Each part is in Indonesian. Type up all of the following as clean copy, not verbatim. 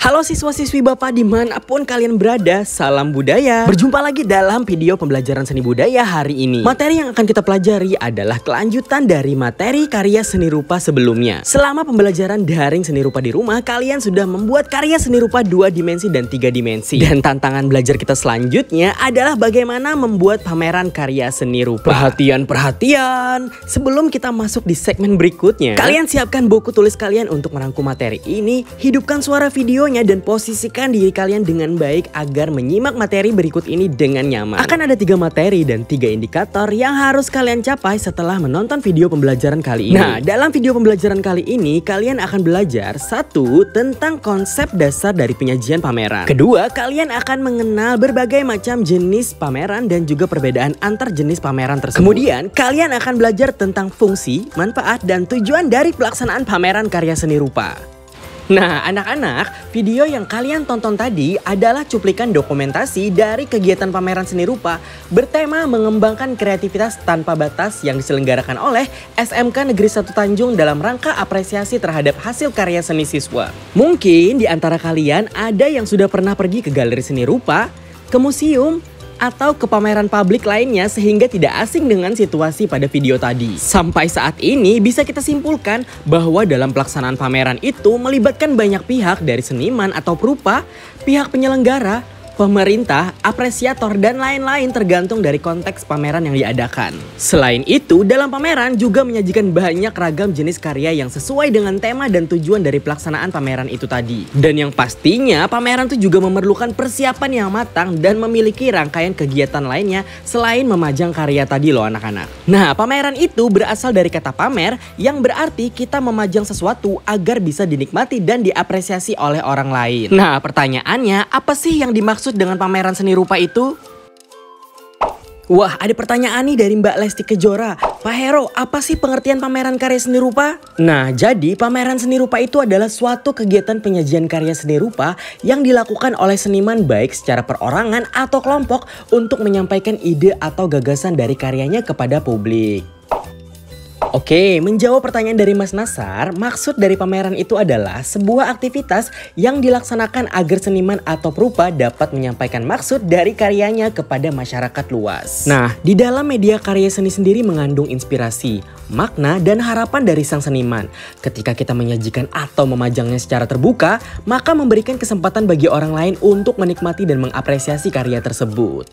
Halo siswa-siswi Bapak dimanapun kalian berada, salam budaya. Berjumpa lagi dalam video pembelajaran seni budaya hari ini. Materi yang akan kita pelajari adalah kelanjutan dari materi karya seni rupa sebelumnya. Selama pembelajaran daring seni rupa di rumah, kalian sudah membuat karya seni rupa 2 dimensi dan 3 dimensi. Dan tantangan belajar kita selanjutnya adalah bagaimana membuat pameran karya seni rupa. Perhatian, sebelum kita masuk di segmen berikutnya, kalian siapkan buku tulis kalian untuk merangkum materi ini, hidupkan suara video dan posisikan diri kalian dengan baik agar menyimak materi berikut ini dengan nyaman. Akan ada 3 materi dan 3 indikator yang harus kalian capai setelah menonton video pembelajaran kali ini. Nah, dalam video pembelajaran kali ini kalian akan belajar 1. Tentang konsep dasar dari penyajian pameran. 2. Kalian akan mengenal berbagai macam jenis pameran dan juga perbedaan antar jenis pameran tersebut. Kemudian kalian akan belajar tentang fungsi, manfaat, dan tujuan dari pelaksanaan pameran karya seni rupa. Nah anak-anak, video yang kalian tonton tadi adalah cuplikan dokumentasi dari kegiatan pameran seni rupa bertema mengembangkan kreativitas tanpa batas yang diselenggarakan oleh SMK Negeri 1 Tanjung dalam rangka apresiasi terhadap hasil karya seni siswa. Mungkin di antara kalian ada yang sudah pernah pergi ke galeri seni rupa, ke museum, atau ke pameran publik lainnya sehingga tidak asing dengan situasi pada video tadi. Sampai saat ini bisa kita simpulkan bahwa dalam pelaksanaan pameran itu melibatkan banyak pihak dari seniman atau perupa, pihak penyelenggara, pemerintah, apresiator, dan lain-lain tergantung dari konteks pameran yang diadakan. Selain itu, dalam pameran juga menyajikan banyak ragam jenis karya yang sesuai dengan tema dan tujuan dari pelaksanaan pameran itu tadi. Dan yang pastinya, pameran itu juga memerlukan persiapan yang matang dan memiliki rangkaian kegiatan lainnya selain memajang karya tadi loh anak-anak. Nah, pameran itu berasal dari kata pamer yang berarti kita memajang sesuatu agar bisa dinikmati dan diapresiasi oleh orang lain. Nah, pertanyaannya, apa sih yang dimaksud dengan pameran seni rupa itu? Wah, ada pertanyaan nih dari Mbak Lesti Kejora. Pak Hero, apa sih pengertian pameran karya seni rupa? Nah, jadi pameran seni rupa itu adalah suatu kegiatan penyajian karya seni rupa yang dilakukan oleh seniman baik secara perorangan atau kelompok untuk menyampaikan ide atau gagasan dari karyanya kepada publik. Oke, menjawab pertanyaan dari Mas Nasar, maksud dari pameran itu adalah sebuah aktivitas yang dilaksanakan agar seniman atau perupa dapat menyampaikan maksud dari karyanya kepada masyarakat luas. Nah, di dalam media karya seni sendiri mengandung inspirasi, makna, dan harapan dari sang seniman. Ketika kita menyajikan atau memajangnya secara terbuka, maka memberikan kesempatan bagi orang lain untuk menikmati dan mengapresiasi karya tersebut.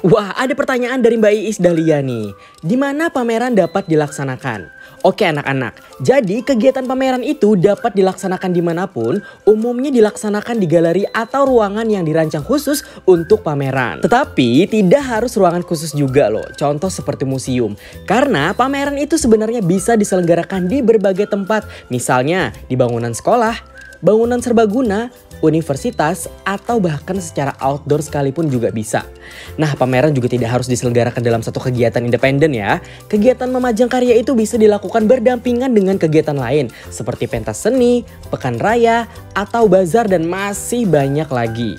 Wah, ada pertanyaan dari Mbak Iis Dahlia nih. Di mana pameran dapat dilaksanakan? Oke anak-anak, jadi kegiatan pameran itu dapat dilaksanakan dimanapun, umumnya dilaksanakan di galeri atau ruangan yang dirancang khusus untuk pameran. Tetapi tidak harus ruangan khusus juga loh, contoh seperti museum. Karena pameran itu sebenarnya bisa diselenggarakan di berbagai tempat, misalnya di bangunan sekolah, bangunan serbaguna, universitas, atau bahkan secara outdoor sekalipun juga bisa. Nah, pameran juga tidak harus diselenggarakan dalam satu kegiatan independen ya. Kegiatan memajang karya itu bisa dilakukan berdampingan dengan kegiatan lain seperti pentas seni, pekan raya, atau bazar, dan masih banyak lagi.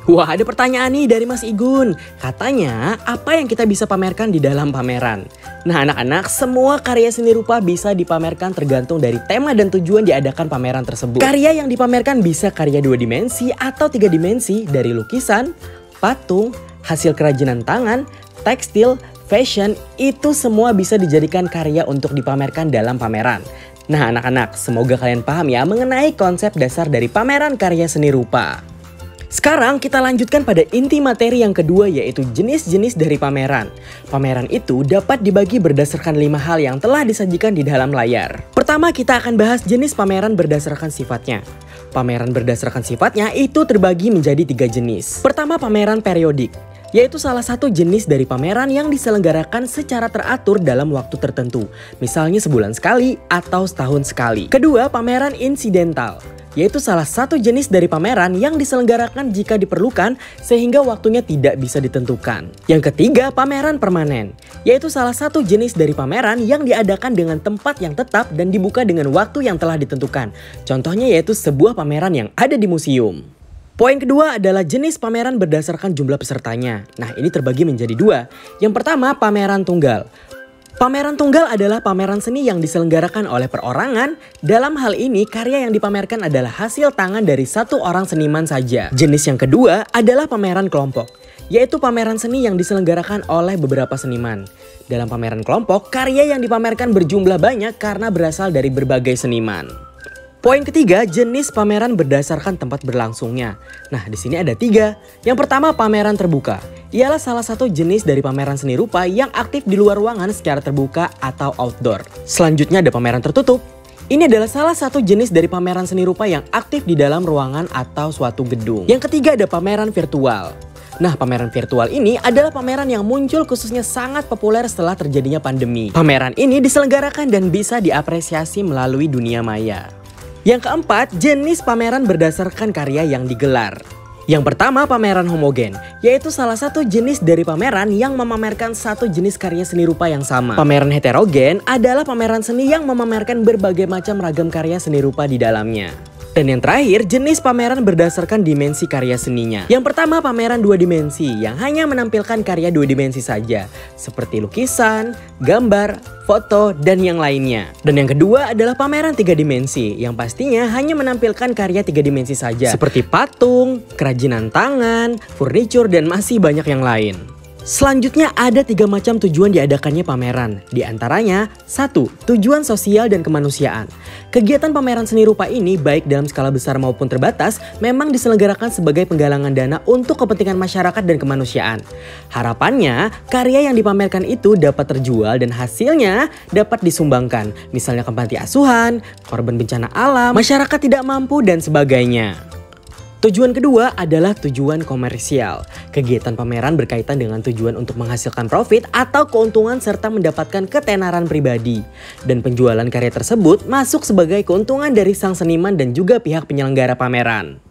Wah, ada pertanyaan nih dari Mas Igun. Katanya, apa yang kita bisa pamerkan di dalam pameran? Nah anak-anak, semua karya seni rupa bisa dipamerkan tergantung dari tema dan tujuan diadakan pameran tersebut. Karya yang dipamerkan bisa karya 2 dimensi atau 3 dimensi dari lukisan, patung, hasil kerajinan tangan, tekstil, fashion, itu semua bisa dijadikan karya untuk dipamerkan dalam pameran. Nah anak-anak, semoga kalian paham ya mengenai konsep dasar dari pameran karya seni rupa. Sekarang kita lanjutkan pada inti materi yang kedua, yaitu jenis-jenis dari pameran. Pameran itu dapat dibagi berdasarkan 5 hal yang telah disajikan di dalam layar. Pertama, kita akan bahas jenis pameran berdasarkan sifatnya. Pameran berdasarkan sifatnya itu terbagi menjadi 3 jenis. Pertama, pameran periodik, yaitu salah satu jenis dari pameran yang diselenggarakan secara teratur dalam waktu tertentu, misalnya sebulan sekali atau setahun sekali. Kedua, pameran insidental, yaitu salah satu jenis dari pameran yang diselenggarakan jika diperlukan sehingga waktunya tidak bisa ditentukan. Yang ketiga, pameran permanen, yaitu salah satu jenis dari pameran yang diadakan dengan tempat yang tetap dan dibuka dengan waktu yang telah ditentukan. Contohnya yaitu sebuah pameran yang ada di museum. Poin kedua adalah jenis pameran berdasarkan jumlah pesertanya. Nah, ini terbagi menjadi 2. Yang pertama, pameran tunggal. Pameran tunggal adalah pameran seni yang diselenggarakan oleh perorangan. Dalam hal ini, karya yang dipamerkan adalah hasil tangan dari satu orang seniman saja. Jenis yang kedua adalah pameran kelompok, yaitu pameran seni yang diselenggarakan oleh beberapa seniman. Dalam pameran kelompok, karya yang dipamerkan berjumlah banyak karena berasal dari berbagai seniman. Poin ketiga, jenis pameran berdasarkan tempat berlangsungnya. Nah, di sini ada 3. Yang pertama, pameran terbuka. Ialah salah satu jenis dari pameran seni rupa yang aktif di luar ruangan secara terbuka atau outdoor. Selanjutnya ada pameran tertutup. Ini adalah salah satu jenis dari pameran seni rupa yang aktif di dalam ruangan atau suatu gedung. Yang ketiga ada pameran virtual. Nah, pameran virtual ini adalah pameran yang muncul khususnya sangat populer setelah terjadinya pandemi. Pameran ini diselenggarakan dan bisa diapresiasi melalui dunia maya. Yang keempat, jenis pameran berdasarkan karya yang digelar. Yang pertama, pameran homogen, yaitu salah satu jenis dari pameran yang memamerkan satu jenis karya seni rupa yang sama. Pameran heterogen adalah pameran seni yang memamerkan berbagai macam ragam karya seni rupa di dalamnya. Dan yang terakhir, jenis pameran berdasarkan dimensi karya seninya. Yang pertama, pameran 2 dimensi yang hanya menampilkan karya 2 dimensi saja, seperti lukisan, gambar, foto, dan yang lainnya. Dan yang kedua adalah pameran 3 dimensi yang pastinya hanya menampilkan karya 3 dimensi saja, seperti patung, kerajinan tangan, furniture, dan masih banyak yang lain. Selanjutnya ada 3 macam tujuan diadakannya pameran. Di antaranya, 1. Tujuan sosial dan kemanusiaan. Kegiatan pameran seni rupa ini baik dalam skala besar maupun terbatas memang diselenggarakan sebagai penggalangan dana untuk kepentingan masyarakat dan kemanusiaan. Harapannya, karya yang dipamerkan itu dapat terjual dan hasilnya dapat disumbangkan. Misalnya ke panti asuhan, korban bencana alam, masyarakat tidak mampu, dan sebagainya. Tujuan kedua adalah tujuan komersial. Kegiatan pameran berkaitan dengan tujuan untuk menghasilkan profit atau keuntungan serta mendapatkan ketenaran pribadi. Dan penjualan karya tersebut masuk sebagai keuntungan dari sang seniman dan juga pihak penyelenggara pameran.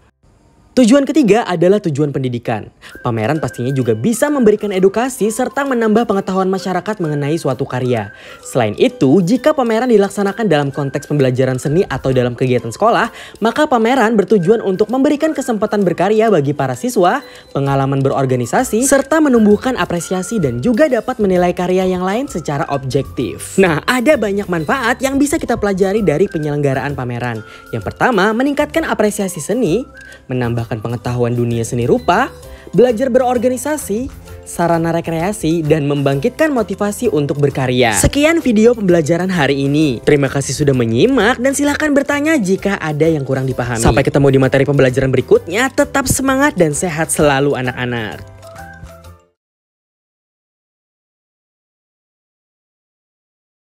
Tujuan ketiga adalah tujuan pendidikan. Pameran pastinya juga bisa memberikan edukasi serta menambah pengetahuan masyarakat mengenai suatu karya. Selain itu, jika pameran dilaksanakan dalam konteks pembelajaran seni atau dalam kegiatan sekolah, maka pameran bertujuan untuk memberikan kesempatan berkarya bagi para siswa, pengalaman berorganisasi, serta menumbuhkan apresiasi dan juga dapat menilai karya yang lain secara objektif. Nah, ada banyak manfaat yang bisa kita pelajari dari penyelenggaraan pameran. Yang pertama, meningkatkan apresiasi seni, menambahkan pengetahuan dunia seni rupa, belajar berorganisasi, sarana rekreasi, dan membangkitkan motivasi untuk berkarya. Sekian video pembelajaran hari ini. Terima kasih sudah menyimak dan silahkan bertanya jika ada yang kurang dipahami. Sampai ketemu di materi pembelajaran berikutnya. Tetap semangat dan sehat selalu anak-anak.